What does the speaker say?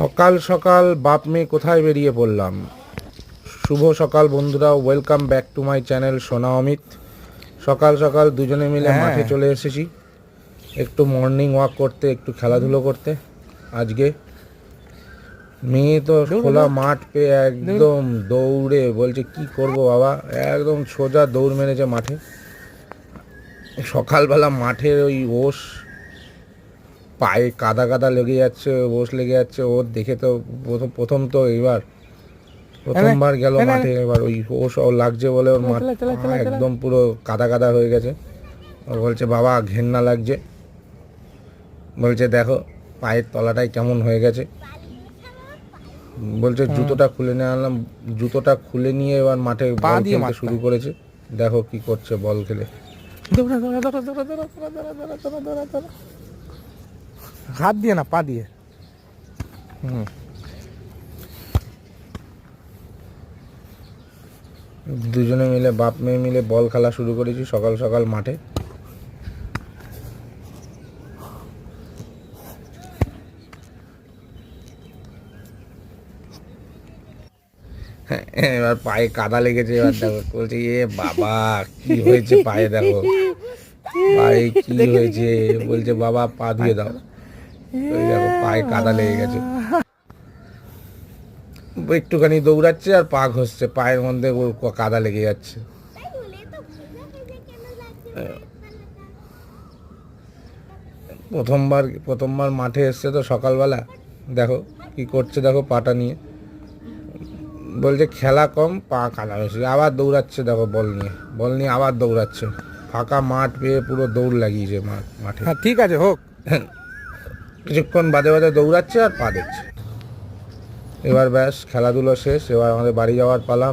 সকাল সকাল বাপ মেয়ে কোথায় বেরিয়ে পড়লাম। শুভ সকাল বন্ধুরা, welcome back to my channel সোনা অমিত। সকাল সকাল দুজনে মিলে মাঠে চলে এসেছি একটু মর্নিং ওয়াক করতে, একটু খেলাধুলো করতে। আজকে মেয়ে তো খোলা মাঠ পেয়ে একদম দৌড়ে বলছে কি করব বাবা, একদম সোজা দৌড় মেরেছে মাঠে। সকালবেলা মাঠের ওই ওস পায়ে কাদা কাদা লেগে যাচ্ছে, ওস লেগে যাচ্ছে। ওর দেখে তো প্রথম তো এবার প্রথমবার গেল মাঠে, এবার ওই ওস লাগছে বলে ওর মাঠ একদম পুরো কাদা কাদা হয়ে গেছে। ও বলছে বাবা ঘেন্না লাগছে, বলছে দেখো পায়ের তলাটাই কেমন হয়ে গেছে। বলছে জুতোটা খুলে নিয়ে আনলাম, জুতোটা খুলে নিয়ে এবার মাঠে বল খেলতে শুরু করেছে। দেখো কি করছে বল খেলে। হাত দিয়ে না, পা দিয়ে। দুজনে মিলে বাপ মেয়ে মিলে বল খেলা শুরু করেছি সকাল সকাল মাঠে। এবার পায়ে কাদা লেগেছে, এবার দেখো বলছে এ বাবা কি হয়েছে পায়ে, দেখো পায়ে কি হয়েছে। বলছে বাবা পা দিয়ে দাও, ওই দেখো পায়ে কাদা লেগে গেছে। একটুখানি দৌড়াচ্ছে আর পা ঘষছে, পায়ের মধ্যে কাদা লেগে যাচ্ছে। প্রথমবার মাঠে এসছে তো সকালবেলা, দেখো কি করছে, দেখো পাটা নিয়ে বলছে খেলা কম পা কাদা বেশি। আবার দৌড়াচ্ছে, দেখো বল নিয়ে আবার দৌড়াচ্ছে। ফাঁকা মাঠ পেয়ে পুরো দৌড় লাগিয়েছে মাঠে। হ্যাঁ ঠিক আছে, হোক। কিছুক্ষণ বাদে বাদে দৌড়াচ্ছে আর পা দিচ্ছে। এবার ব্যাস খেলাধুলো শেষ, এবার আমাদের বাড়ি যাওয়ার পালা।